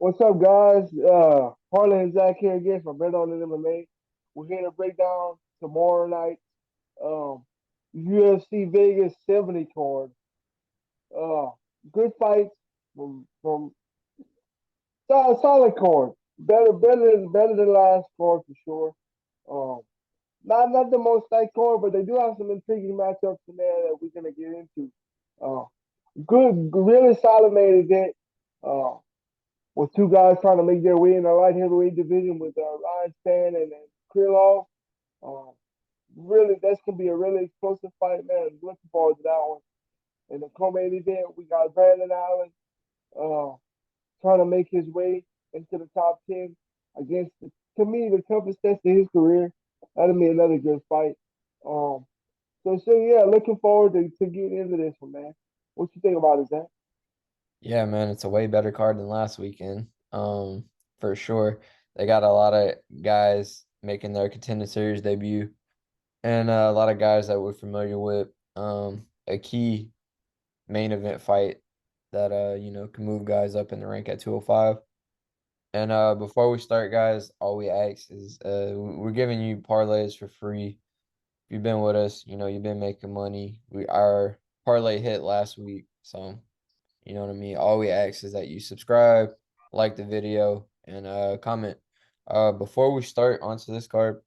What's up, guys? Harlan and Zach here again from Bet on the MMA. We're here to break down tomorrow night um, UFC Vegas 70 card. Uh, Good fights from solid card. Better than last card for sure. Um, not the most tight card, but they do have some intriguing matchups in there that we're gonna get into. Uh, really solid main event. Uh, with two guys trying to make their way in the light heavyweight division with Ryan Spann and Krylov. Um, really, that's gonna be a really explosive fight, man. Looking forward to that one. In the co-main event, we got Brandon Allen uh, trying to make his way into the top 10 against, to me, the toughest test of his career. That'll be another good fight. Um, so yeah, looking forward to getting into this one, man. What you think about it, Zach? Yeah, man, it's a way better card than last weekend. For sure. They got a lot of guys making their contender series debut and a lot of guys that we're familiar with. A key main event fight that can move guys up in the rank at 205. And before we start, guys, all we ask is we're giving you parlays for free. If you've been with us, you've been making money. Our parlay hit last week, so you know what I mean? All we ask is that you subscribe, like the video, and comment. Before we start onto this card,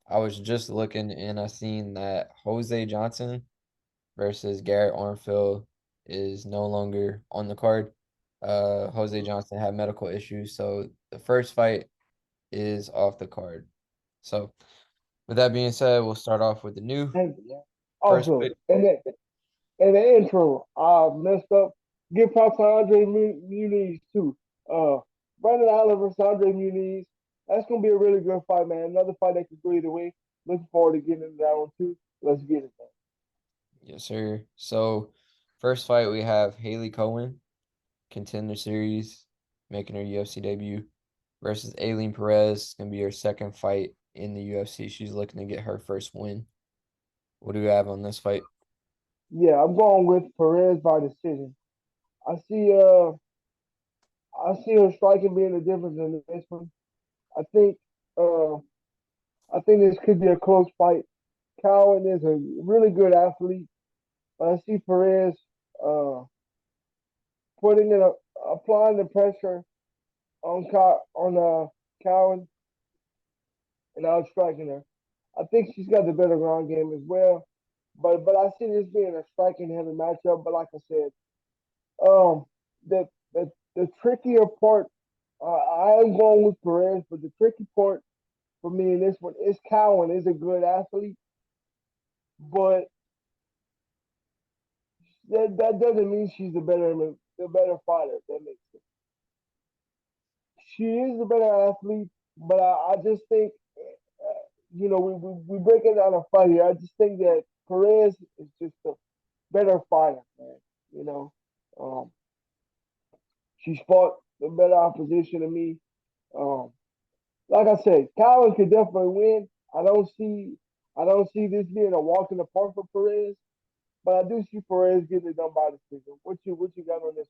I was just looking and I seen that Jose Johnson versus Garrett Armfield is no longer on the card. Jose Johnson had medical issues, so the first fight is off the card. So, with that being said, we'll start off with the new Thank you, man. first Also, fight. in the intro, I messed up. Give props to Andre Muniz too. Uh, Brandon Allen versus Andre Muniz. That's gonna be a really good fight, man. Another fight that could go either way. Looking forward to getting into that one too. Let's get it, man. Yes, sir. So, first fight we have Hailey Cowan, Contender Series, making her UFC debut, versus Ailin Perez. It's gonna be her second fight in the UFC. She's looking to get her first win. What do you have on this fight? Yeah, I'm going with Perez by decision. I see I see her striking being the difference in this one. I think uh I think this could be a close fight. Cowan is a really good athlete, but I see Perez uh putting in applying the pressure on Cowan and out striking her. I think she's got the better ground game as well. But I see this being a striking heavy matchup. But like I said, um, the trickier part, I am going with Perez, but the tricky part for me in this one is Cowan is a good athlete, but that doesn't mean she's the better fighter. If that makes sense. She is the better athlete, but I just think we break it down a fight here. I just think that Perez is just a better fighter, man. You know, um, she's fought the better opposition to me. Um, like I said, Cowan could definitely win. I don't see this being a walk in the park for Perez, but I do see Perez getting it done by decision. What you got on this?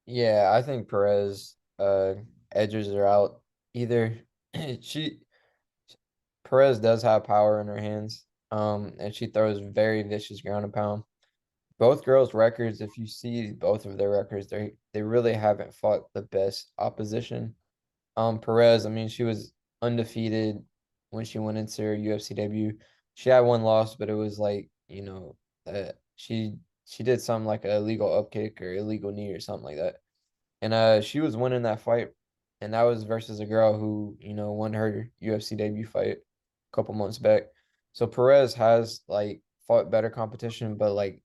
Yeah, I think Perez edges her out. Either she Perez does have power in her hands, and she throws very vicious ground and pound. Both girls' records, if you see both of their records, they really haven't fought the best opposition. Perez, I mean, she was undefeated when she went into her UFC debut. She had one loss, but it was like, she did something like a illegal up kick or illegal knee or something like that. And she was winning that fight. And that was versus a girl who, won her UFC debut fight a couple months back. So Perez has like fought better competition, but like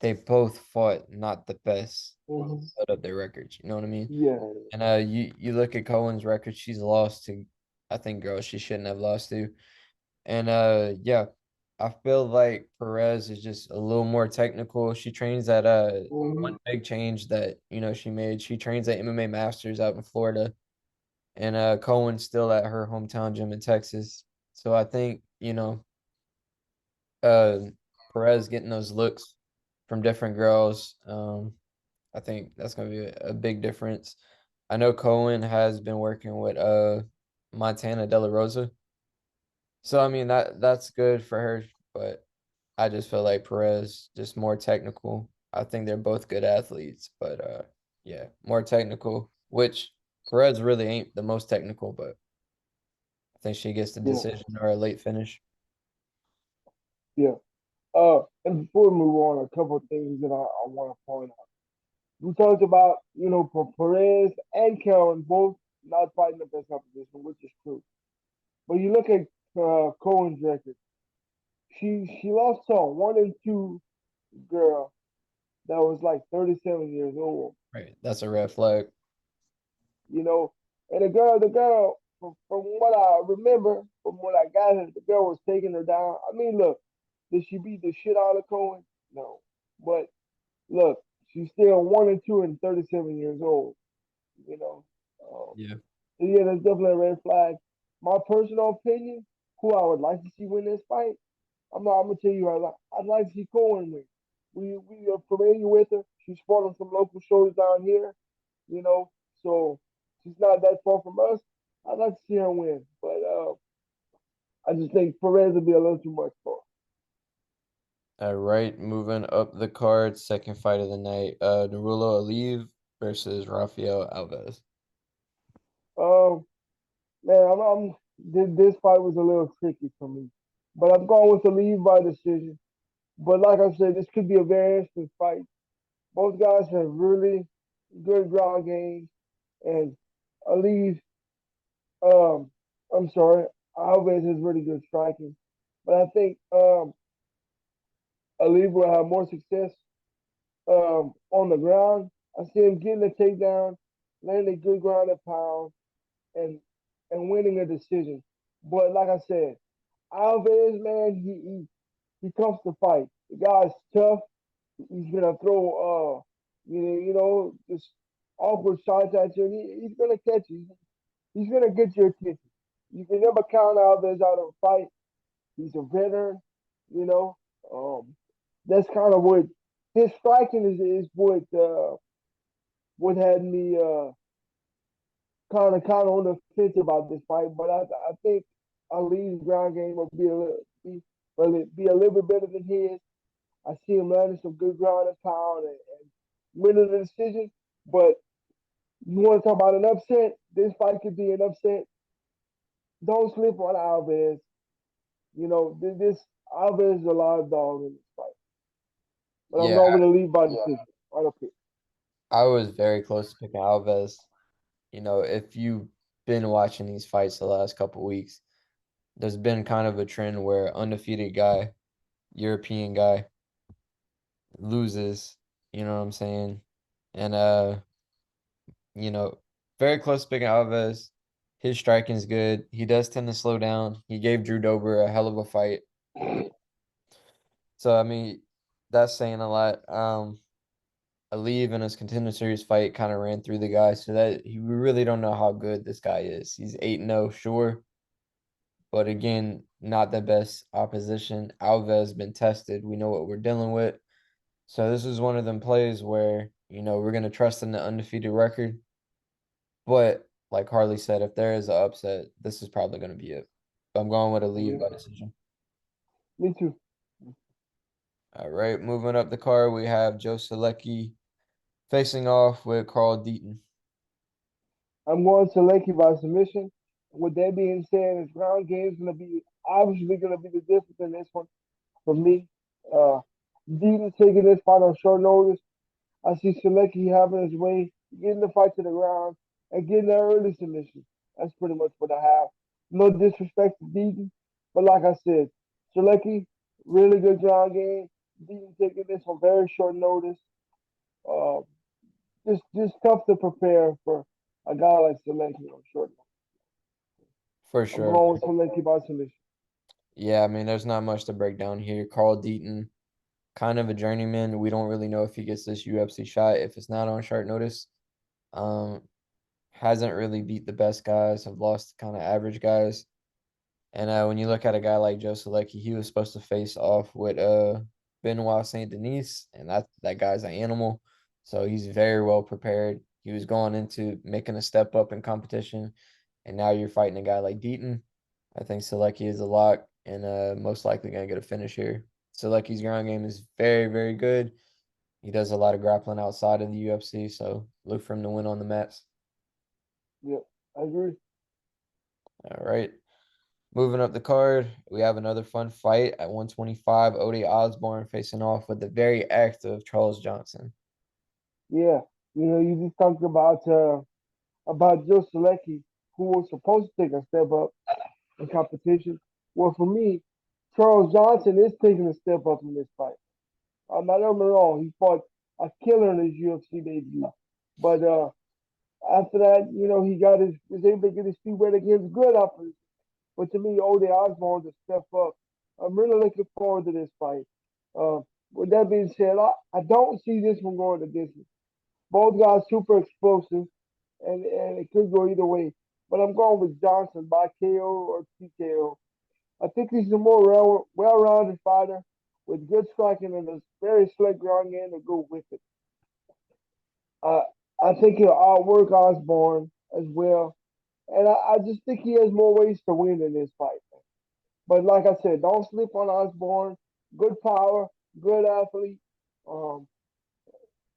they both fought not the best Mhm. out of their records. You know what I mean? Yeah, And you look at Cohen's record, she's lost to I think girls she shouldn't have lost to. And yeah, I feel like Perez is just a little more technical. She trains at mhm. one big change that, she made. She trains at MMA Masters out in Florida. And Cohen's still at her hometown gym in Texas. So I think, uh Perez getting those looks from different girls. I think that's gonna be a big difference. I know Cowan has been working with Montana De La Rosa. So I mean that's good for her, but I just feel like Perez just more technical. I think they're both good athletes, but yeah, more technical, which Perez really ain't the most technical, but I think she gets the Yeah, decision or a late finish. yeah. And before we move on, a couple of things that I want to point out. We talked about, for Perez and Karen both not fighting the best opposition, which is true. But you look at Cohen's record. She lost to a 1-2 girl that was like 37 years old. Right. That's a red flag. You know, and the girl, from what I remember, from what I got her, the girl was taking her down. I mean, look, did she beat the shit out of Cohen? No, but look, she's still 1-2 and 37 years old. You know, um, Yeah. so yeah, that's definitely a red flag. My personal opinion, who I would like to see win this fight, I'm gonna tell you, I'd like to see Cohen win. We are familiar with her. She's fought on some local shows down here, you know, so she's not that far from us. I'd like to see her win, but I just think Perez would be a little too much for All right, moving up the card, second fight of the night. Nurullo Aliev versus Rafael Alves. her. Man, this fight was a little tricky for me, but I'm going with the lead by decision. But like I said, this could be a very interesting fight. Both guys have really good ground games, and Ali, um, I'm sorry, Alves has really good striking. But I think Ali will have more success on the ground. I see him getting a takedown, landing a good ground and pound, and winning a decision. But like I said, Alves, man, he comes to fight. The guy's tough. He's gonna throw just awkward shots at you. And he's gonna catch you. He's gonna get your attention. You can never count Alves out of a fight. He's a veteran, you know. Um, that's kind of what his striking is what had me kind of on the fence about this fight. But I think Ali's ground game will be a little bit better than his. I see him landing some good ground and pound and winning the decision. But you want to talk about an upset? This fight could be an upset. Don't sleep on Alves. This Alves is a live dog in this fight. But I'm Yeah, going with a lead by decision. Right up here. I was very close to picking Alves. If you've been watching these fights the last couple weeks, there's been kind of a trend where undefeated guy, European guy, loses, you know what I'm saying? And you know, very close to picking Alves. His striking's good. He does tend to slow down. He gave Drew Dober a hell of a fight. So I mean, that's saying a lot. Aliev in his contender series fight kind of ran through the guy, so that we really don't know how good this guy is. He's 8-0, sure, but again, not the best opposition. Alves been tested. We know what we're dealing with. So this is one of them plays where, we're gonna trust in the undefeated record. But like Harley said, if there is an upset, this is probably gonna be it. I'm going with a lead Yeah, by decision. me too. All right, moving up the card, we have Joe Solecki facing off with Carl Deaton. I'm going to Solecki by submission. With that being said, his ground game is going to be obviously going to be the difference in this one for me. Uh, Deaton taking this fight on short notice. I see Solecki having his way, getting the fight to the ground, and getting that early submission. That's pretty much what I have. No disrespect to Deaton, but like I said, Solecki, really good ground game. Deaton taking this on very short notice. Uh, just tough to prepare for a guy like Solecki on short notice. For I'm sure. going with Solecki by submission. Yeah, I mean, there's not much to break down here. Carl Deaton, kind of a journeyman. We don't really know if he gets this UFC shot if it's not on short notice. Um, hasn't really beat the best guys, have lost kind of average guys. And when you look at a guy like Joe Solecki, he was supposed to face off with Benoit Saint Denis, and that guy's an animal. So he's very well prepared. He was going into making a step up in competition, and now you're fighting a guy like Deaton. I think Solecki is a lock and most likely going to get a finish here. Solecki's ground game is very, very good. He does a lot of grappling outside of the UFC, so look for him to win on the mats. Yeah, I agree. All right. Moving up the card, we have another fun fight at 125. Ode Osbourne facing off with the very active Charles Johnson. Yeah, you just talked about Joe Solecki, who was supposed to take a step up in competition. Well, for me, Charles Johnson is taking a step up in this fight. Not get me wrong, he fought a killer in his UFC debut, but after that, he got was able to get his feet wet against good offers. But to me, Ode Osbourne to step up. I'm really looking forward to this fight. Uh, with that being said, I don't see this one going the distance. Both guys super explosive, and it could go either way. But I'm going with Johnson by KO or TKO. I think he's a more well-rounded fighter with good striking and a very slick ground game to go with it. Uh, I think he'll outwork Osborne as well, and I just think he has more ways to win in this fight. But like I said, don't sleep on Osborne. Good power, good athlete. Um,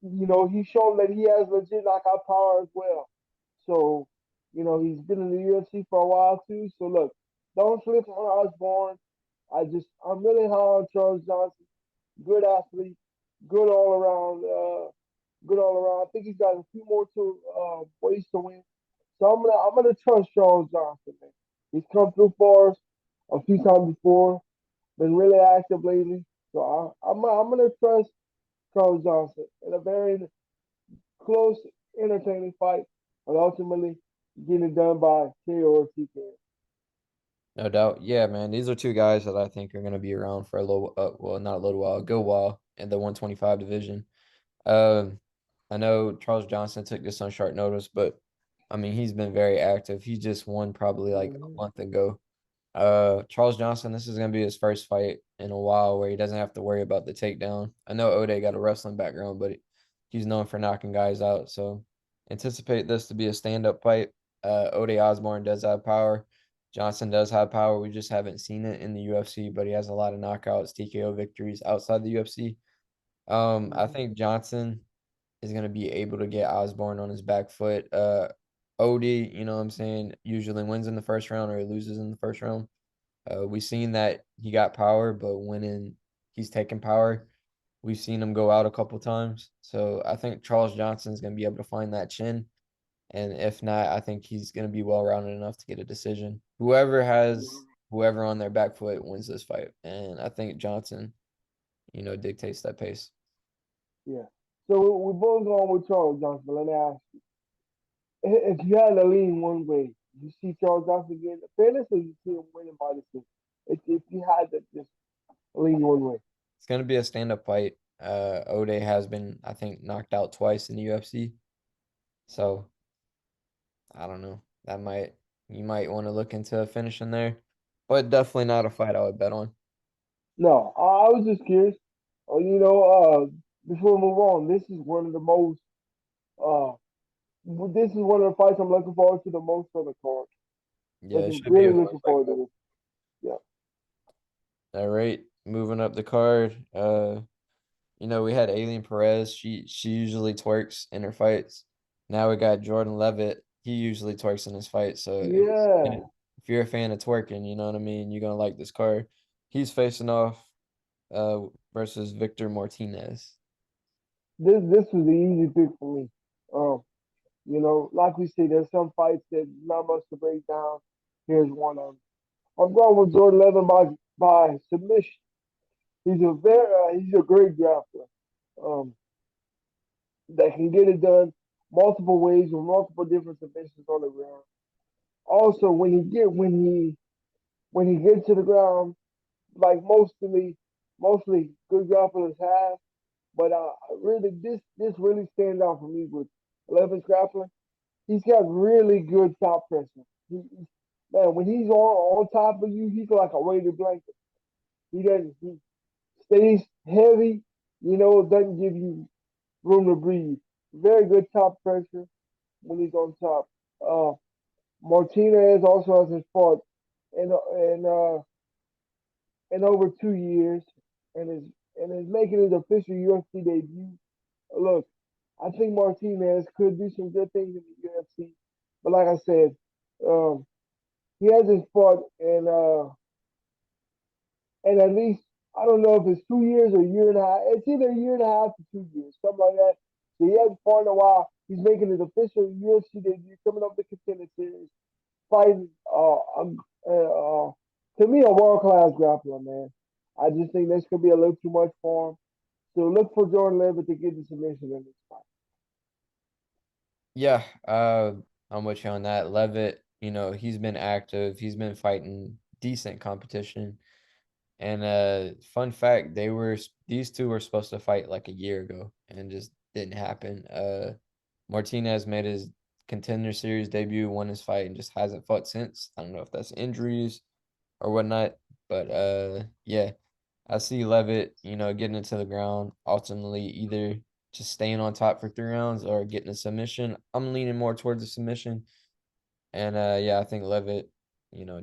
he's shown that he has legit knockout power as well. So, he's been in the UFC for a while too. So look, don't sleep on Osborne. I'm really high on Charles Johnson. Good athlete, good all around. Good all around. I think he's got a few more ways to win. So I'm gonna trust Charles Johnson, man. He's come through for us a few times before. Been really active lately. So I'm gonna trust Charles Johnson in a very close, entertaining fight, but ultimately getting it done by KO or TKO. No doubt. Yeah, man. These are two guys that I think are going to be around for a little, well, not a little while, a good while in the 125 division. Um, I know Charles Johnson took this on short notice, but I mean, he's been very active. He just won probably like a Mm-hmm. month ago. Charles Johnson, this is going to be his first fight in a while where he doesn't have to worry about the takedown. I know Ode got a wrestling background, but he's known for knocking guys out. So anticipate this to be a stand-up fight. Ode Osbourne does have power. Johnson does have power. We just haven't seen it in the UFC, but he has a lot of knockouts, TKO victories outside the UFC. I Mm-hmm. think Johnson is going to be able to get Osbourne on his back foot. Odie, you know what I'm saying, usually wins in the first round or loses in the first round. We've seen that he got power, but when he's taken power, we've seen him go out a couple times. So I think Charles Johnson's going to be able to find that chin. And if not, I think he's going to be well rounded enough to get a decision. Whoever has whoever on their back foot wins this fight. And I think Johnson, dictates that pace. Yeah. So we're both going with Charles Johnson. But let me ask you: if you had to lean one way, you see Charles Johnson getting the fairness, or you see him winning by decision? If you had to just lean one way. It's going to be a stand up fight. Ode has been, I think, knocked out twice in the UFC. So I don't know. You might want to look into a finish in there, but definitely not a fight I would bet on. No, I was just curious. Before we move on, this is one of the most. Uh, this is one of the fights I'm looking forward to the most on the card. Yeah, it should be Really a fun looking fight. forward to this. Yeah. All right, moving up the card. We had Ailin Perez. She usually twerks in her fights. Now we got Jordan Leavitt. He usually twerks in his fight. So Yeah. if you're a fan of twerking, you know what I mean, you're gonna like this card. He's facing off versus Victor Martinez. This was the easy pick for me. Um, like we say, there's some fights that not much to break down. Here's one of them. I'm going with Jordan Levin by submission. He's a great grappler. Um, that can get it done multiple ways with multiple different submissions on the ground. Also, when he gets to the ground, like mostly good grapplers have, but really this really stands out for me with Levin's grappling. He's got really good top pressure. Man, when he's on top of you, he's like a weighted blanket. He stays heavy, doesn't give you room to breathe. Very good top pressure when he's on top. Uh, Martinez also hasn't fought in in uh, in over 2 years, and is making his official UFC debut. Look, I think Martinez could do some good things in the UFC, but like I said, um, he hasn't fought in at least, I don't know if it's 2 years or a year and a half. It's either a year and a half to 2 years, something like that. So he hasn't fought in a while. He's making his official UFC debut, coming up the contender series, fighting to me a world class grappler, man. I just think this could be a little too much for him. So look for Jordan Leavitt to get the submission in this fight. Yeah, I'm with you on that. Levitt, he's been active. He's been fighting decent competition. And fun fact, these two were supposed to fight like a year ago and just didn't happen. Martinez made his contender series debut, won his fight, and just hasn't fought since. I don't know if that's injuries or whatnot, but yeah, I see Levitt, getting it to the ground, ultimately either just staying on top for 3 rounds or getting a submission. I'm leaning more towards the submission, and yeah, I think Levitt,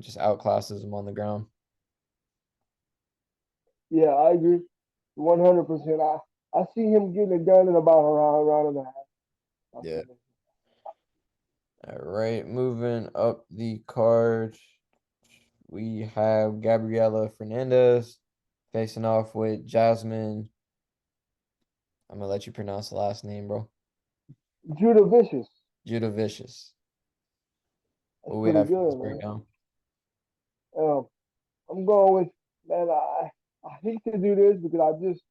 just outclasses him on the ground. Yeah, I agree, 100%. I see him getting it done in about a round and a half. I Yeah. see that. All right, moving up the card, we have Gabriella Fernandez facing off with Jasmine. I'm gonna let you pronounce the last name, bro. Judavicius. Judavicius. That's What we pretty have for this good, man. breakdown? Um, I'm going with, man. I hate to do this because I just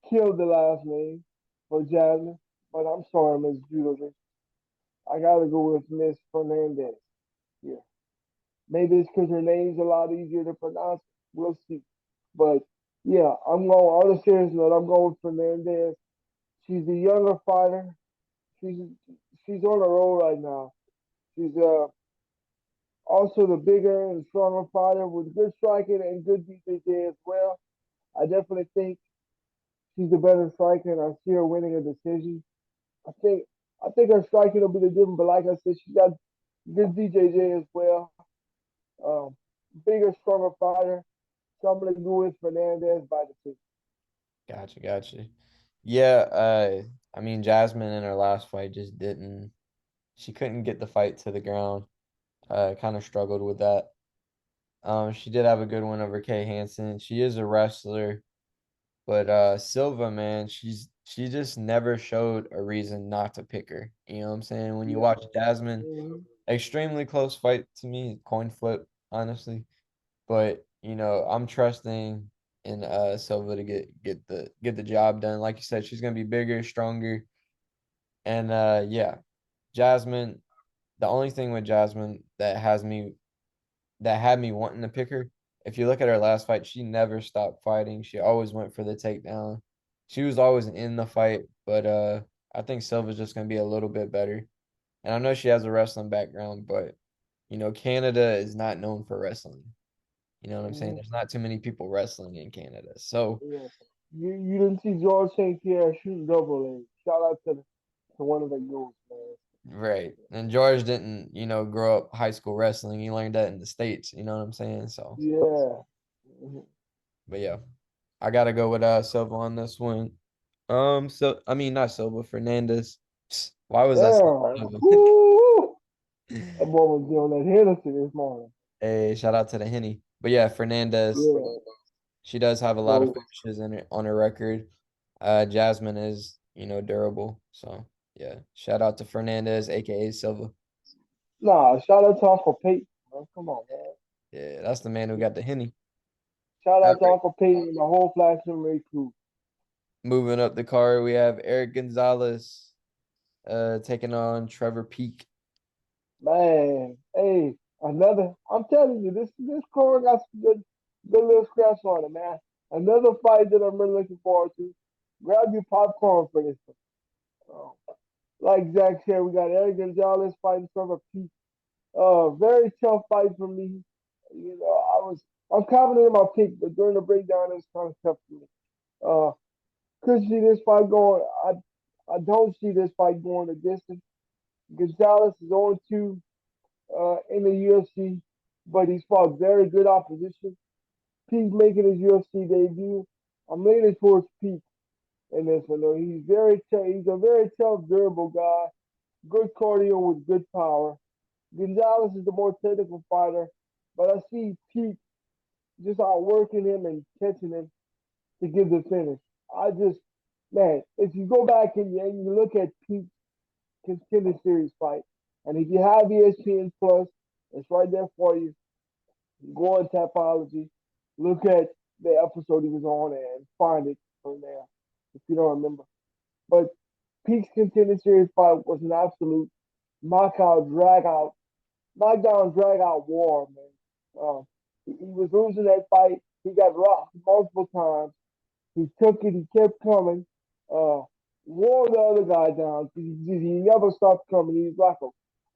killed the last name for Jasmine, but I'm sorry, Miss Judavicius. I gotta go with Miss Fernandez. Yeah, maybe it's because her name's a lot easier to pronounce. We'll see. But yeah, I'm going. All the serious note, I'm going with Fernandez. She's the younger fighter. She's she's on a roll right now. She's also the bigger and stronger fighter with good striking and good defense as well. I definitely think she's the better striker, and I see her winning a decision. I think I think her striking will be the difference, but like I said, she got good DJJ as well. Um, Bigger, stronger fighter. So I'm gonna go with Fernandez by decision. Gotcha, gotcha. Yeah, I mean Jasmine in her last fight just didn't. She couldn't get the fight to the ground. Kind of struggled with that. She did have a good one over Kay Hansen. She is a wrestler. But Silva, man, she just never showed a reason not to pick her. You know what I'm saying? When you Yeah. watch Jasmine, Mhm. extremely close fight to me, coin flip, honestly. But I'm trusting in Silva to get the job done. Like you said, she's gonna be bigger, stronger, and yeah, Jasmine. The only thing with Jasmine that had me wanting to pick her. If you look at her last fight, she never stopped fighting. She always went for the takedown. She was always in the fight, but I think Silva's just gonna be a little bit better. And I know she has a wrestling background, but Canada is not known for wrestling. You know what I'm saying? Mhm. There's not too many people wrestling in Canada. So, Yeah. You didn't see George St. Pierre shooting double A. Shout out to one of the goals, man. right. And George didn't, grow up high school wrestling. He learned that in the States, you know what I'm saying? So, Yeah. Mhm. but yeah, I gotta go with Silva on this one. So I mean not Silva, Fernandez. Why was that saying Yeah. Silva? Woo! That boy was doing that Hennessy this morning. Hey, shout out to the Henny. But yeah, Fernandez, Yeah. she does have a lot of So finishes in on her record. Jasmine is, durable. So yeah, shout out to Fernandez, aka Silva. shout out to Uncle Peyton, man. Come on, man. Yeah, that's the man who got the Henny. Shout All out to right. Uncle Peyton and the whole Flash and Ray crew. Moving up the card, we have Erick Gonzalez taking on Trevor Peak. Man, hey, another. I'm telling you, this card got some good little scraps on it, man. Another fight that I'm really looking forward to. Grab your popcorn for this one. Like Zach said, we got Eric Gonzalez fighting Trevor Peak. Very tough fight for me. I'm confident in my pick, but during the breakdown, it was kind of tough for me. Could see this fight going. I don't see this fight going the distance. Gonzalez is on 2 in the UFC, but he's fought very good opposition. Peak making his UFC debut. I'm leaning towards Peak in this one though. He's a very tough, durable guy. Good cardio with good power. Gonzalez is the more technical fighter, but I see Peak just outworking him and catching him to give the finish. I just, man, if you go back and you look at Peak's contender series fight, and if you have ESPN Plus, it's right there for you. Go on Tapology, look at the episode he was on, and find it from there if you don't remember. But Peak's contender series fight was an absolute knockout, drag out, knockdown, drag out war, man. He was losing that fight. He got rocked multiple times. He took it. He kept coming. Uh, Wore the other guy down. He never stopped coming. He's like a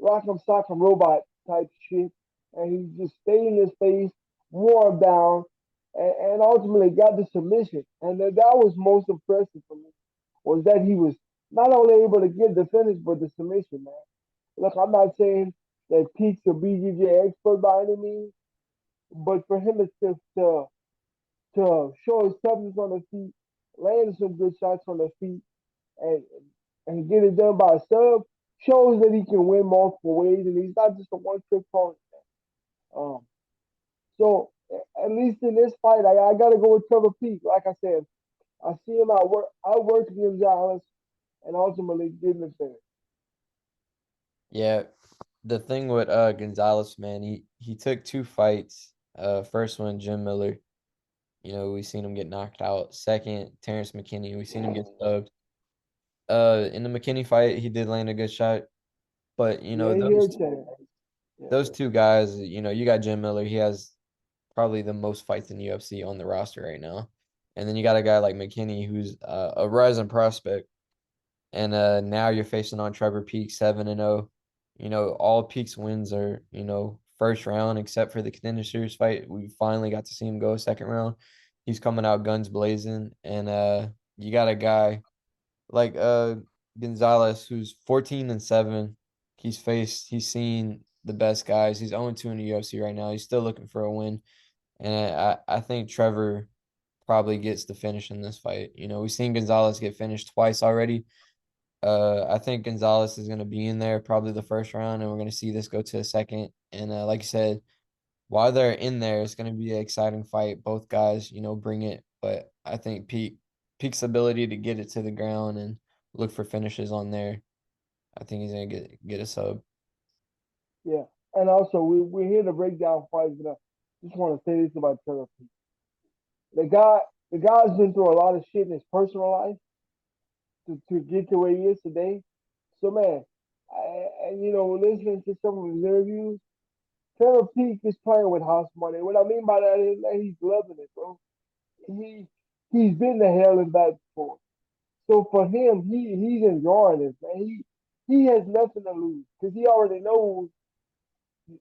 rock'em sock'em robot type shit, and he just stayed in his face, wore him down, and ultimately got the submission. And that was most impressive for me was that he was not only able to get the finish but the submission, man. Look, I'm not saying that Pete's a BJJ expert by any means, but for him to show his toughness on the feet, land some good shots on the feet, and and get it done by a sub shows that he can win multiple ways, and he's not just a one trick pony. Um, so at least in this fight, I got to go with Trevor Peak. Like I said, I see him outwork Gonzalez, and ultimately getting the finish. Yeah, the thing with Gonzalez, man, he took 2 fights. First one, Jim Miller. We seen him get knocked out. Second, Terrence McKinney. We seen him get subbed. In the McKinney fight, he did land a good shot, but Yeah, he those hurt that. Yeah, those 2 guys, you got Jim Miller. He has probably the most fights in UFC on the roster right now, and then you got a guy like McKinney who's a rising prospect, and now you're facing on Trevor Peak 7-0. All Peak's wins are first round except for the contender series fight. We finally got to see him go second round. He's coming out guns blazing, and you got a guy like Gonzalez, who's 14-7. He's seen the best guys. He's 0-2 in the UFC right now. He's still looking for a win. And I think Trevor probably gets the finish in this fight. We've seen Gonzalez get finished twice already. I think Gonzalez is gonna be in there probably the first round, and we're gonna see this go to a second. And like you said, while they're in there, it's gonna be an exciting fight. Both guys, bring it. But I think Peak's ability to get it to the ground and look for finishes on there. I think he's gonna get a sub. yeah. And also, we're here to break down fights, but I just want to say this about Trevor Peak. The guy, the guy's been through a lot of shit in his personal life to get to where he is today. So man, and listening to some of his interviews, Trevor Peak is playing with house money. What I mean by that is that he's loving it, bro. He he's been to hell and back before. So for him, he's enjoying this, man. He has nothing to lose because he already knows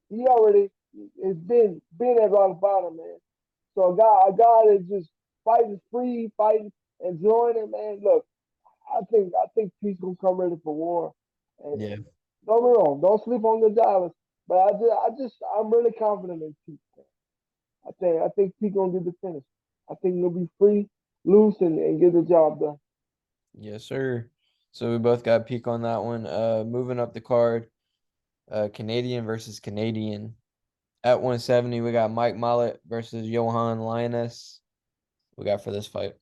he already has been at rock bottom, man. So a guy that's just fighting free, fighting, enjoying it, man. Look, I think Pete's gonna come ready for war. And Yeah. don't get me wrong, don't sleep on Gonzalez. But I'm really confident in Pete. I think Pete gonna get the finish. I think he'll be free, loose, and get the job done. Yes, sir. So we both got Peak on that one. Moving up the card, Canadian versus Canadian. At 170, we got Mike Malott versus Yohan Lainesse. We got for this fight.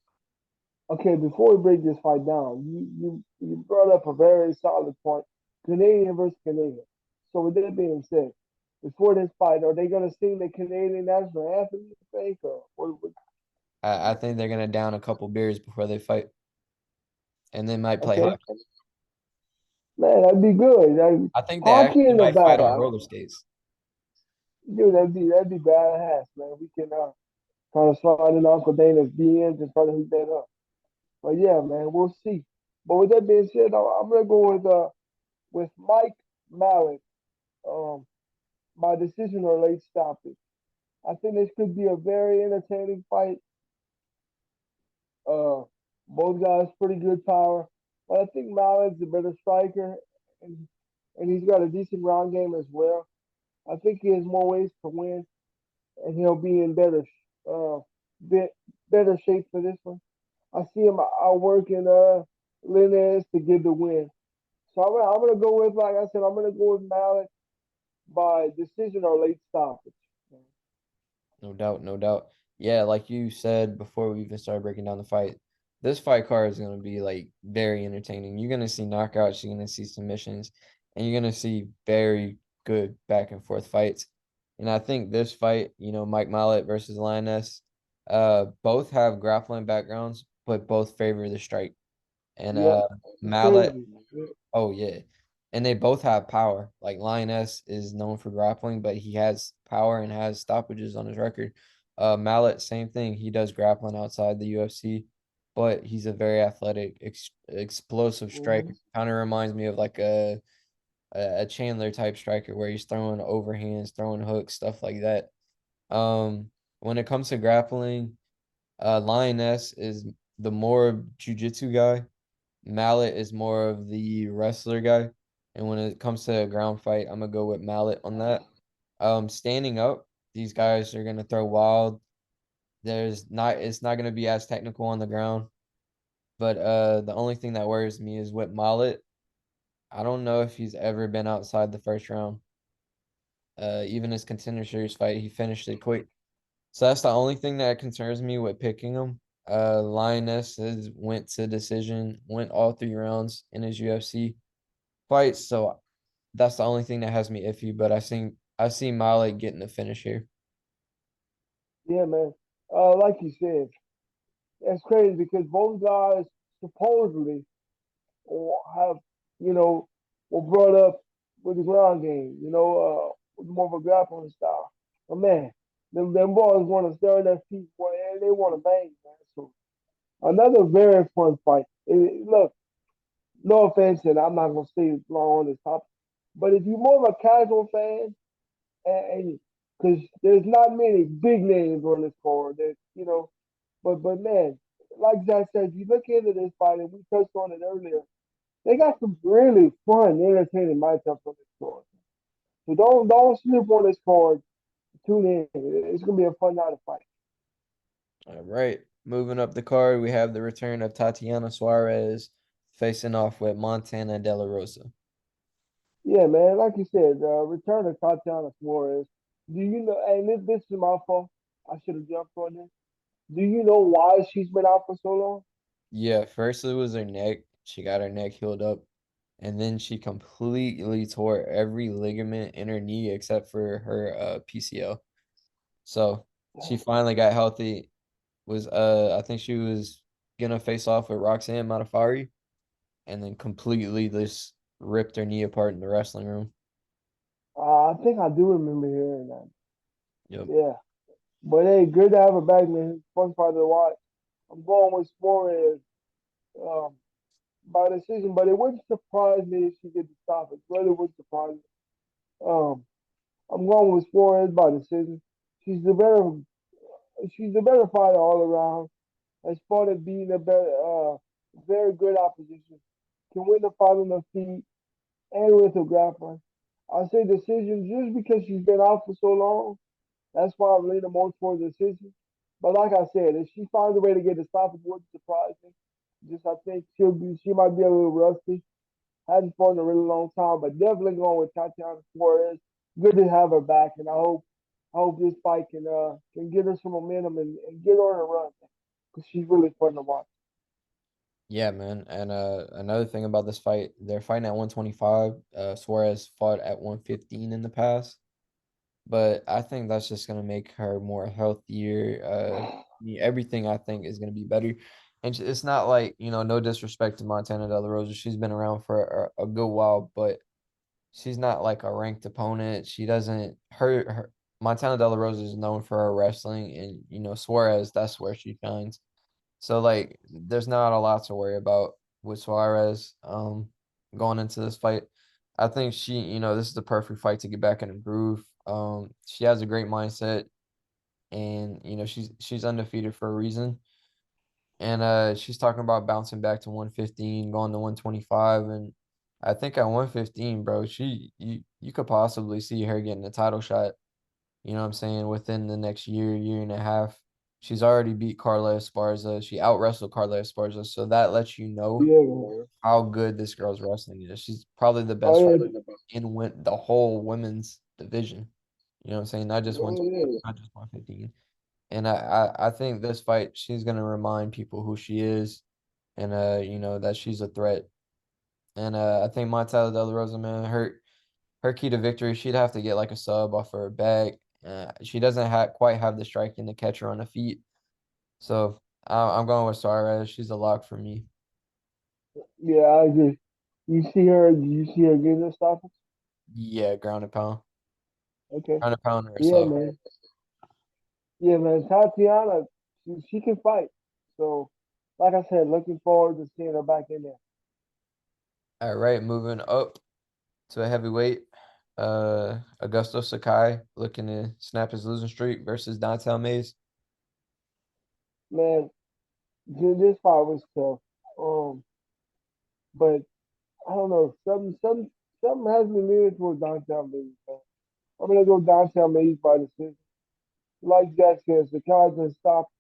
Okay, before we break this fight down, you brought up a very solid point. Canadian versus Canadian. So with that being said, before this fight, are they gonna sing the Canadian national anthem? You think, or what? I think they're gonna down a couple beers before they fight, and they might play Okay, hockey. man, that'd be good. I think they Hockey actually in the might fight back, on roller skates. dude, that'd be badass, man. We can kind of slide in Uncle Dana's DMs and try to hook that up. But yeah, man, we'll see. But with that being said, I'm gonna go with Mike Malott, um, by decision or late stoppage. I think this could be a very entertaining fight. Uh, both guys pretty good power. But I think Mallott's a better striker, and he's got a decent ground game as well. I think he has more ways to win, and he'll be in uh, bit better shape for this one. I see him outworking Lainesse to get the win. So I'm gonna go with, like I said, I'm gonna go with Malott by decision or late stoppage. No doubt, no doubt. Yeah, like you said before we even started breaking down the fight, this fight card is going to be like very entertaining. You're going to see knockouts, you're going to see submissions, and you're going to see very good back and forth fights. And I think this fight, Mike Malott versus Lainesse, both have grappling backgrounds, but both favor the strike. And Yep, it's Malott, crazy. Yep. oh yeah. And they both have power. Like Lioness is known for grappling, but he has power and has stoppages on his record. Mallet, same thing. He does grappling outside the UFC, but he's a very athletic, explosive striker. Mhm. Kind of reminds me of like a Chandler type striker where he's throwing overhands, throwing hooks, stuff like that. When it comes to grappling, Lioness is the more jujitsu guy. Mallet is more of the wrestler guy. And when it comes to a ground fight, I'm gonna go with Mallet on that. Standing up, these guys are gonna throw wild. It's not gonna be as technical on the ground. But the only thing that worries me is with Mallet. I don't know if he's ever been outside the first round. Even his contender series fight, he finished it quick. So that's the only thing that concerns me with picking him. Lioness has went to decision, went all 3 rounds in his UFC fights, so that's the only thing that has me iffy. But I see Malek getting the finish here. Yeah, man. Like you said, that's crazy because both guys supposedly or have, you know, were brought up with the ground game, with more of a grappling style. But man, them boys want to stir on their feet, boy, and they want to bang, man. So another very fun fight. Look, no offense, and I'm not gonna stay long on this topic, but if you're more of a casual fan, and because there's not many big names on this card, but man, like Jack said, you look into this fight, and we touched on it earlier. They got some really fun, entertaining matchups on this card. So don't sleep on this card. Tune in. It's gonna be a fun night of fight. All right, moving up the card, we have the return of Tatiana Suarez facing off with Montana De La Rosa. Yeah, man. Like you said, return to Tatiana Suarez. Do you know? And this is my fault. I should have jumped on this. Do you know why she's been out for so long? Yeah, first it was her neck. She got her neck healed up, and then she completely tore every ligament in her knee except for her PCL. So she finally got healthy. Was I think she was gonna face off with Roxanne Modafferi, and then completely just ripped her knee apart in the wrestling room. I think I do remember hearing that. Yep. Yeah, but hey, good to have her back, man. Fun fight to watch. I'm going with Suarez um, by decision, but it wouldn't surprise me if she gets the stop. It really would surprise me. Um, I'm going with Suarez by decision. She's the better she's the better fighter all around. Has fought at being a better, very good opposition. Can win the fight on the feet and with a grappling. I say decision just because she's been out for so long. That's why I'm leaning more towards decision. But like I said, if she finds a way to get a stop, it wouldn't surprise me. Just I think she might be a little rusty. Hadn't fought in a really long time, but definitely going with Tatiana Suarez. Good to have her back, and I hope this fight can get her some momentum and get her on a run because she's really fun to watch. Yeah, man. And another thing about this fight, they're fighting at 125. Suarez fought at 115 in the past, but I think that's just gonna make her more healthier. Everything I think is gonna be better. And it's not like, no disrespect to Montana De La Rosa. She's been around for a good while, but she's not like a ranked opponent. She doesn't her Montana De La Rosa is known for her wrestling, and Suarez, that's where she shines. So like there's not a lot to worry about with Suarez going into this fight. I think this is the perfect fight to get back in the groove. She has a great mindset, and she's undefeated for a reason. And she's talking about bouncing back to 115, going to 125. And I think at 115, bro, you could possibly see her getting a title shot, you know what I'm saying, within the next year, year and a half. She's already beat Carla Esparza. She out wrestled Carla Esparza. So that lets you know Yeah, man. how good this girl's wrestling is. She's probably the Oh best yeah, fighter in the whole women's division. You know what I'm saying? Not just oh, yeah. not just 115. And I think this fight, she's gonna remind people who she is, and that she's a threat. And I think Montel Del Rosa, man, her key to victory, she'd have to get like a sub off her back. She doesn't quite have the striking to catch her on the feet. So I'm going with Suarez. She's a lock for me. Yeah, I agree. You see her getting the stoppage? Yeah, ground and pound. Okay. Ground and pound or a Yeah, sub. man. Yeah, man. Tatiana, she can fight. So, like I said, looking forward to seeing her back in there. All right, moving up to a heavyweight. Augusto Sakai looking to snap his losing streak versus Dontel Mays. Man, this fight was tough. But I don't know. Something has me leaning towards downtown Maze, man. I'm gonna go downtown Maze by decision. Like Jack says, the Sakai been stopped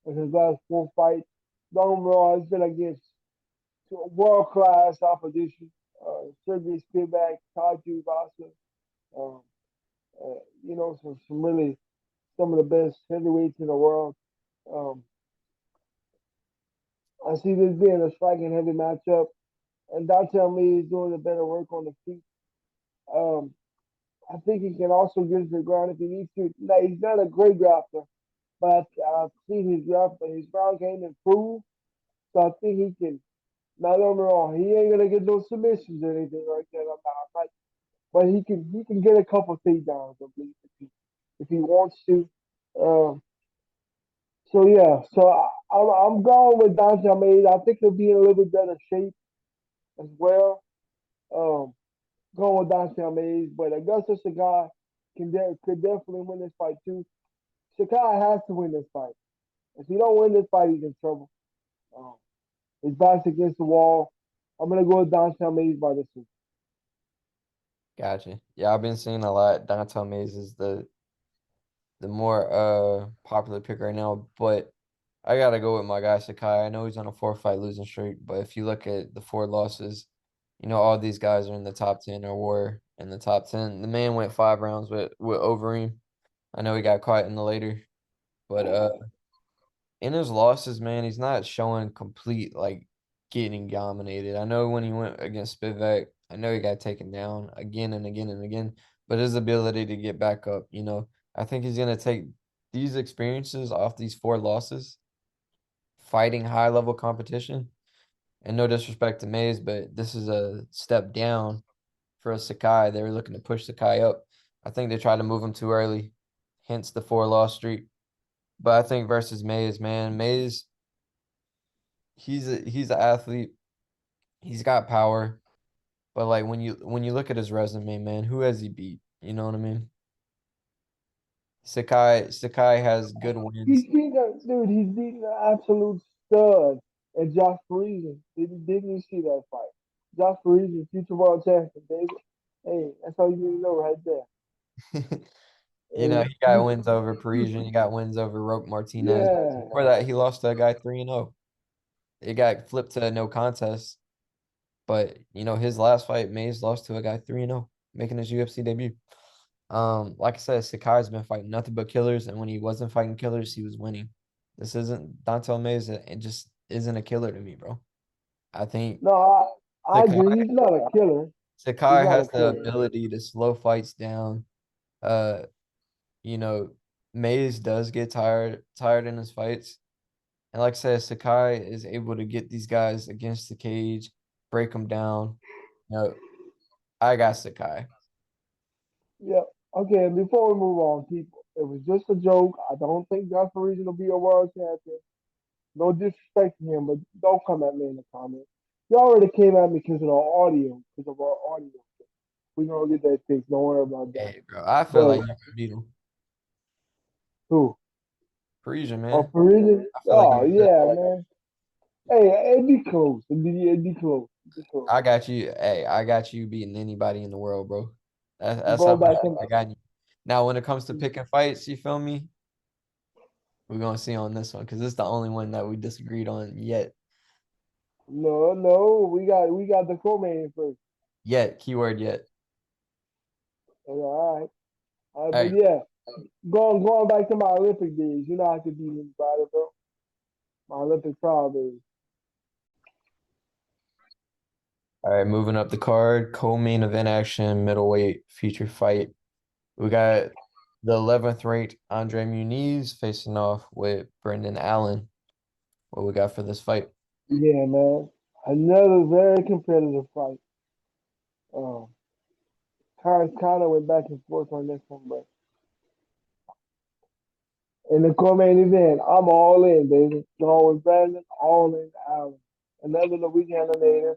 in his last four fights. Don't get me wrong, it's been against world class opposition. Sergey Spivak, Taju Rosa, um, some of the best heavyweights in the world. Um, I see this being a striking heavy matchup, and Downtown Lee is doing a better work on the feet. Um, I think he can also get to the ground if he needs to. Now, he's not a great grappler, but I've seen his ground game improve. So I think he can. Not get me wrong, he ain't gonna get no submissions or anything like that. But he can get a couple takedowns, I believe, if he wants to. Um, so yeah, I'm going with Dante. I think he'll be in a little bit better shape as well. Um, going with Dante Mays, but Augusto Sakai could definitely win this fight too. Sakai has to win this fight. If he don't win this fight, he's in trouble. Um, his back's against the wall. I'm gonna go with Dante Mays by this one. Gotcha. Yeah, I've been seeing a lot. Dontel Mays is the more popular pick right now, but I gotta go with my guy Sakai. I know he's on a 4-fight losing streak, but if you look at the 4 losses, all these guys are in the top 10 or were in the top 10. The man went 5 rounds with Overeem. I know he got caught in the later, but in his losses, man, he's not showing complete like getting dominated. I know when he went against Spivak, I know he got taken down again and again and again, but his ability to get back up, I think he's gonna take these experiences off these 4 losses, fighting high level competition. And no disrespect to Mays, but this is a step down for a Sakai. They were looking to push Sakai up. I think they tried to move him too early, hence the 4 loss streak. But I think versus Mays, man, Mays, he's an athlete. He's got power, but like when you look at his resume, man, who has he beat? You know what I mean? Sakai has good He's wins. beating dude. He's beating an absolute stud and Josh Parisian. Didn't you see that fight? Josh Parisian, future world champion, baby. Hey, that's all you need to know right there. Hey, He got wins over Parisian. He got wins over Roque Martinez. yeah. Before that, he lost to a guy 3-0. It got flipped to a no contest. But his last fight, Mays lost to a guy 3-0, making his UFC debut. Like I said, Sakai's been fighting nothing but killers, and when he wasn't fighting killers, he was winning. This isn't Dontel Mays. It just isn't a killer to me, bro. I think No, I Sakai agree. He's not a killer. He's Sakai not a has the killer. ability to slow fights down. Uh, you know, Mays does get tired in his fights. And like I said, Sakai is able to get these guys against the cage, break them down. I got Sakai. Yeah. Okay, and before we move on, people, it was just a joke. I don't think Josh Parisian will be a world champion. No disrespect to him, but don't come at me in the comments. You already came at me because of our audio. We're gonna get that fixed. Don't worry about that. Hey, bro, I feel But like you could beat him. who? Parisian, Oh, man. Parisian? I feel like Oh you could. yeah, man. Hey, it'd be close. It'd be close. It'd be close. I got you. Hey, I got you beating anybody in the world, bro. I'm That's how going much back to I got you. Now, when it comes to picking fights, you feel me? We're gonna see on this one because this is the only one that we disagreed on yet. no. We got the co-main first. Yet, keyword yet. All right. All But right, yeah, going back to my Olympic days. You know I could beat anybody, bro. My Olympic trial days. all right. Moving up the card, co-main event action, middleweight feature fight. We got the 11th ranked Andre Muniz facing off with Brendan Allen. What we got for this fight? Yeah, man. Another very competitive fight. Um, kind of went back and forth on this one, but in the co-main event, I'm all in, baby. Going with Brandon, all in Allen. Another Norwegian native.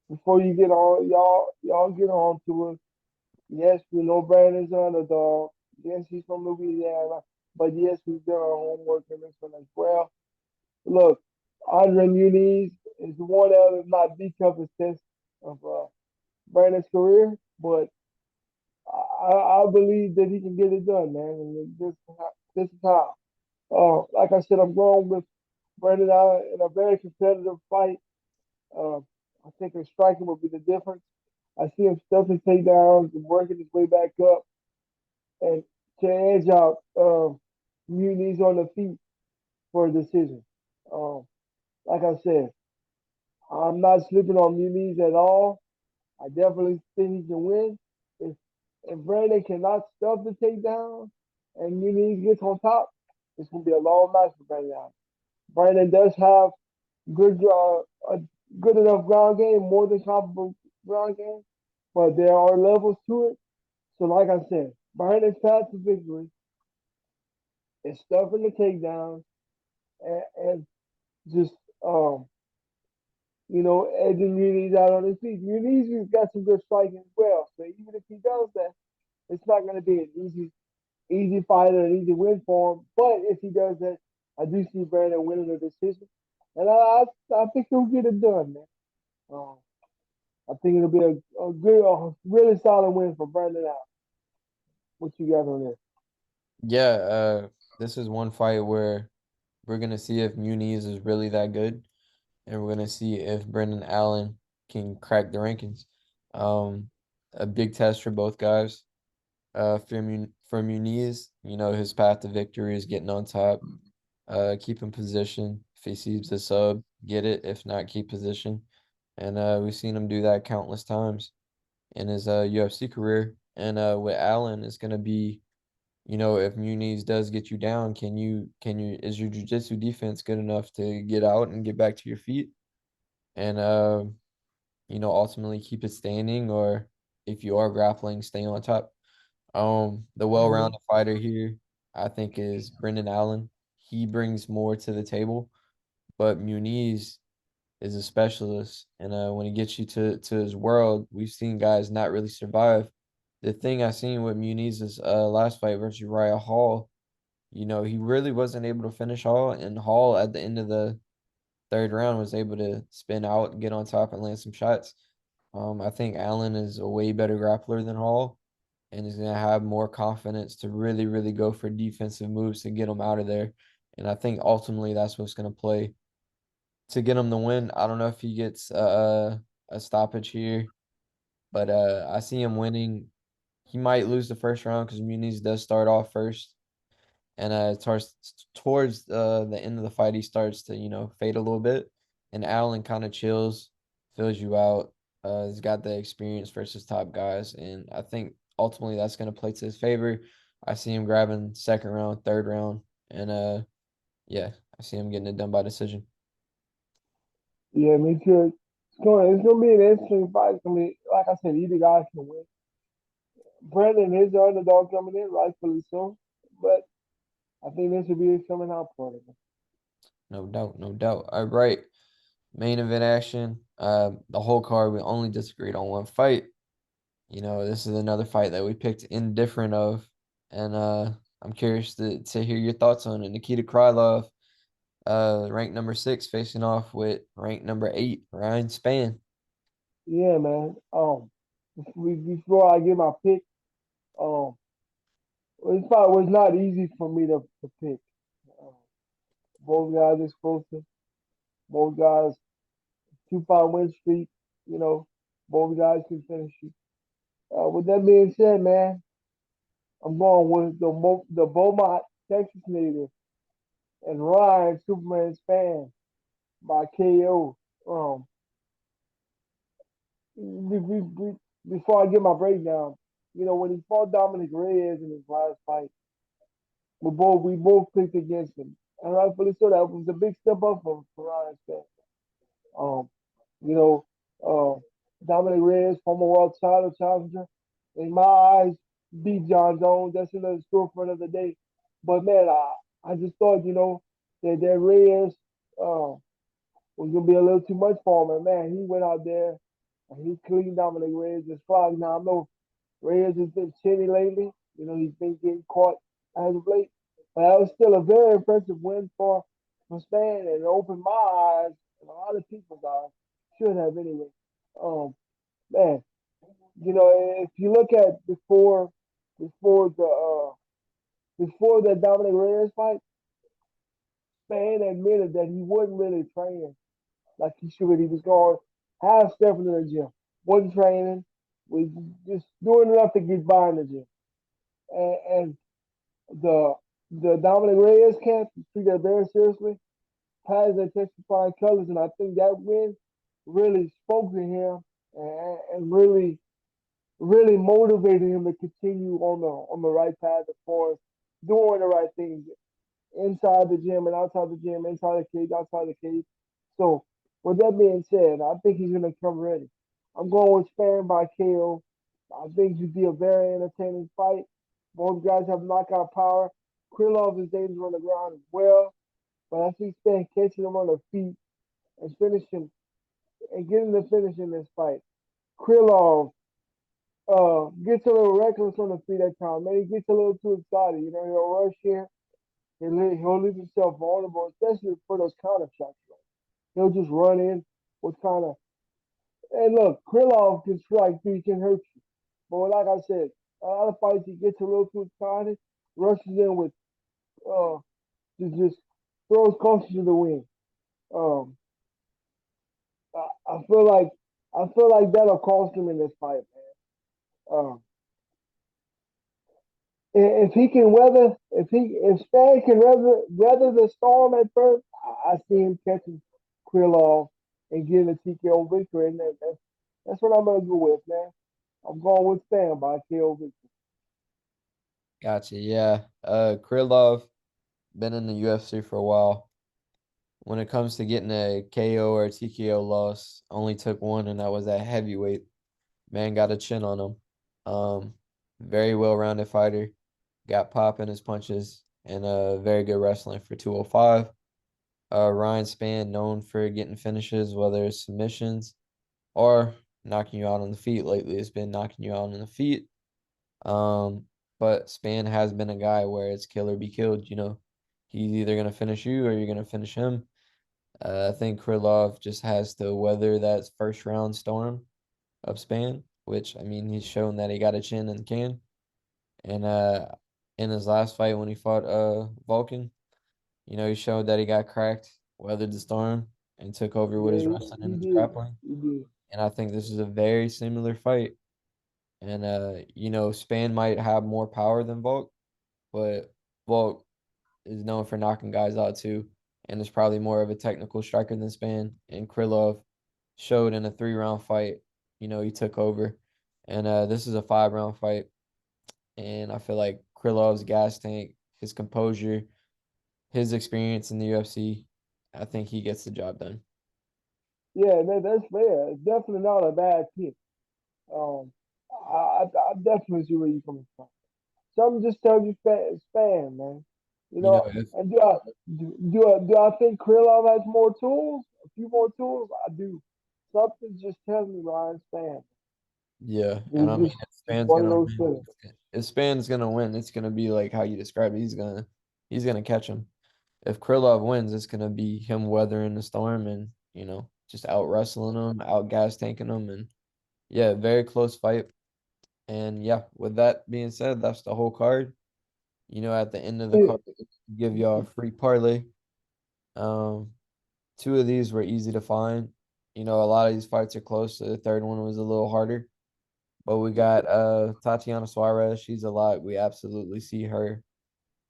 Before you get on, y'all get on to us. Yes, we know Brandon's an underdog. Yes, he's from Louisiana. But yes, we've done our homework in this one as well. Look, Andre Muniz is one of, if not the toughest test of Brandon's career, but I believe that he can get it done, man. And this is how. Like I said, I'm going with Brandon Allen in a very competitive fight. Uh, I think his striking will be the difference. I see him stuffing takedowns and working his way back up and to edge out Muniz on the feet for a decision. Um, like I said, I'm not sleeping on Muniz at all. I definitely think he can win. If if Brandon cannot stuff the takedown and Muniz gets on top, it's gonna be a long match for Brandon. Brandon does have good a good enough ground game, more than comparable ground game, but there are levels to it. So like I said, Brandon's path to victory is stuffing the takedowns and just edging Muniz out on his feet. Muniz has got some good striking as well. So even if he does that, it's not going to be an easy fight or an easy win for him. But if he does that, I do see Brandon winning the decision, and I think he'll get it done, man. Um, I think it'll be a good, really solid win for Brandon out. What you got on there? Yeah, this is one fight where we're gonna see if Muniz is really that good, and we're gonna see if Brendan Allen can crack the rankings. Um, a big test for both guys. For Muniz, his path to victory is getting on top, keep in position. If he sees a sub, get it. If not, keep position. And we've seen him do that countless times in his UFC career. And with Allen, it's gonna be, if Muniz does get you down, is your jiu-jitsu defense good enough to get out and get back to your feet and ultimately keep it standing, or if you are grappling, stay on top. The Mm-hmm. well-rounded fighter here, I think, is Brendan Allen. He brings more to the table, but Muniz is a specialist, and when he gets you to his world, we've seen guys not really survive. The thing I seen with Muniz's last fight versus Uriah Hall, he really wasn't able to finish Hall, and Hall at the end of the third round was able to spin out, get on top, and land some shots. I think Allen is a way better grappler than Hall, and is gonna have more confidence to really, really go for defensive moves to get him out of there. And I think ultimately that's what's gonna play to get him the win. I don't know if he gets a stoppage here, but I see him winning. He might lose the first round because Muniz does start off first, and towards the end of the fight, he starts to fade a little bit, and Allen kind of chills, fills you out. He's got the experience versus top guys, and I think ultimately that's going to play to his favor. I see him grabbing second round, third round, and yeah, I see him getting it done by decision. Yeah, me too. It's gonna be an interesting fight. It's gonna be, like I said, either guy can win. Brandon is the underdog coming in, rightfully so. But I think this will be a coming out party. No doubt, no doubt. All right, main event action. The whole card we only disagreed on one fight. This is another fight that we picked indifferent of, and I'm curious to hear your thoughts on it. Nikita Krylov Ranked number 6 facing off with ranked number 8, Ryan Spann. Yeah, man. Before I get my pick, um, it was not easy for me to pick. Um, both guys explosive. Both guys 2-5 win streak. You know, both guys can finish you. With that being said, man, I'm going with the Beaumont Texas native and Ryan Superman Span by KO. Um, before I get my breakdown, when he fought Dominic Reyes in his last fight, we both picked against him, and rightfully so. That was a big step up for Ryan Span. Um, you know, uh, Dominic Reyes, former world title challenger, in my eyes, beat John Jones. That's another story for another day. But man, I just thought, that Reyes was gonna be a little too much for him. And man, he went out there and he cleaned Dominic Reyes' flag. Now I know Reyes has been chinny lately. He's been getting caught as of late. But that was still a very impressive win for Spain, and it opened my eyes and a lot of people's eyes. Should have anyway. Um, Man, if you look at before the before the Dominic Reyes fight, Spain admitted that he wasn't really training like he should. He was going half stepping in the gym, wasn't training, was just doing enough to get by in the gym. And the the Dominic Reyes camp treated that very seriously, has their testifying colors, and I think that win really spoke to him and really motivated him to continue on the right path as far as doing the right things inside the gym and outside the gym, inside the cage, outside the cage. So with that being said, I think he's gonna come ready. I'm going with Spann by KO. I think it'd be a very entertaining fight. Both guys have knockout power. Krylov is dangerous on the ground as well, but I see Spann catching him on the feet and finishing and getting the finish in this fight. Krylov gets a little reckless on the feet at times. Maybe gets a little too excited. He'll rush in. He'll leave himself vulnerable, especially for those counter shots. He'll just run in with kind of. And look, Krylov can strike too. He can hurt you. But like I said, a lot of fights he gets a little too excited, rushes in with uh, just throws caution to the wind. Um, I feel like that'll cost him in this fight, man. If he can if Spann can weather the storm at first, I see him catching Krylov and getting a TKO victory, and that's what I'm gonna go with, man. I'm going with Spann by KO victory. Gotcha. Yeah. Krylov been in the UFC for a while. When it comes to getting a KO or a TKO loss, only took one, and that was at heavyweight. Man got a chin on him. Very well-rounded fighter. Got pop in his punches and very good wrestling for 205. Ryan Spann known for getting finishes, whether it's submissions or knocking you out on the feet. Lately, it's been knocking you out on the feet. Um, but Spann has been a guy where it's kill or be killed. He's either gonna finish you or you're gonna finish him. I think Krylov just has to weather that first round storm of Spann, which I mean he's shown that he got a chin and can. And in his last fight when he fought Vulcan, he showed that he got cracked, weathered the storm, and took over with Yeah, his he, wrestling and he his did. grappling. He did. And I think this is a very similar fight. And Spann might have more power than Volk, but Volk is known for knocking guys out too, and is probably more of a technical striker than Spann. And Krylov showed in a 3-round fight, he took over. And this is a 5-round fight, and I feel like Krylov's gas tank, his composure, his experience in the UFC, I think he gets the job done. Yeah, that's fair. It's definitely not a bad pick. Um, I definitely see where you're coming from. Something just tells you Spann, man. You You know, know, if and do I think Krylov has more tools? A few more tools? I do. Something just tells me Ryan Spann. yeah, and It's I mean just if just Spann's one of gonna those win, feelings. if Spann's gonna win, it's gonna be like how you described it. He's gonna catch him. if Krylov wins, it's gonna be him weathering the storm and just out wrestling him, out gas tanking him, and yeah, very close fight. And yeah, with that being said, that's the whole card. At the end of the Yeah, card, give y'all a free parlay. Um, Two of these were easy to find. A lot of these fights are close, so the third one was a little harder. But we got Tatiana Suarez. She's a lot. We absolutely see her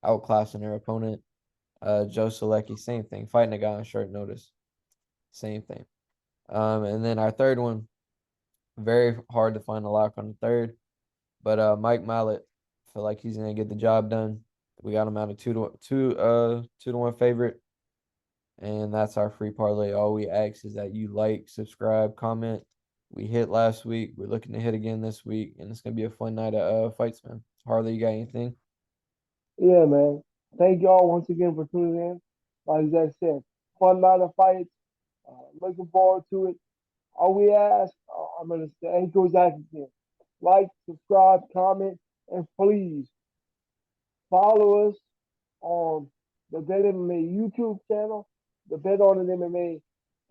outclassing her opponent. Joe Solecki, same thing. Fighting a guy on short notice. Same thing. And then our third one, very hard to find a lock on the third. But Mike Malott, feel like he's gonna get the job done. We got him out of 2-1 favorite. And that's our free parlay. All we ask is that you like, subscribe, comment. We hit last week. We're looking to hit again this week, and it's gonna be a fun night of fights, man. Harley, you got anything? yeah, man. Thank y'all once again for tuning in. Like Zach said, fun night of fights. Looking forward to it. All we ask, I'm gonna say, echo Zach again. Like, subscribe, comment, and please follow us on the Bet MMA YouTube channel, the Bet on an MMA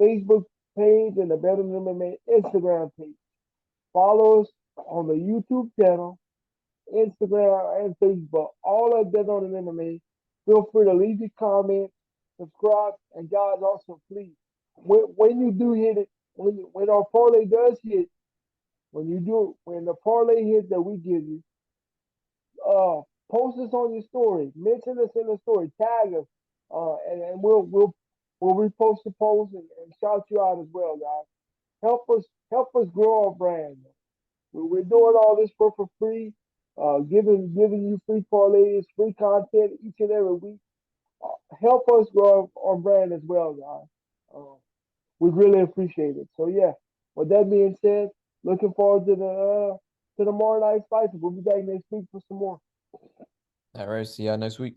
Facebook page, and the Bet on MMA Instagram page. Follow us on the YouTube channel, Instagram, and Facebook. All at Bet on an MMA. Feel free to leave your comments, subscribe, and guys, also please, when you do hit it, when our parlay does hit, when the parlay hits that we give you, uh, post us on your story, mention us in the story, tag us, and we'll repost the post and shout you out as well, guys. Help us grow our brand. We're doing all this for free, giving you free parlays, free content each and every week. Help us grow our brand as well, guys. We really appreciate it. So yeah, with that being said, looking forward to the tomorrow night's fights. We'll be back next week for some more. All right, see y'all next week.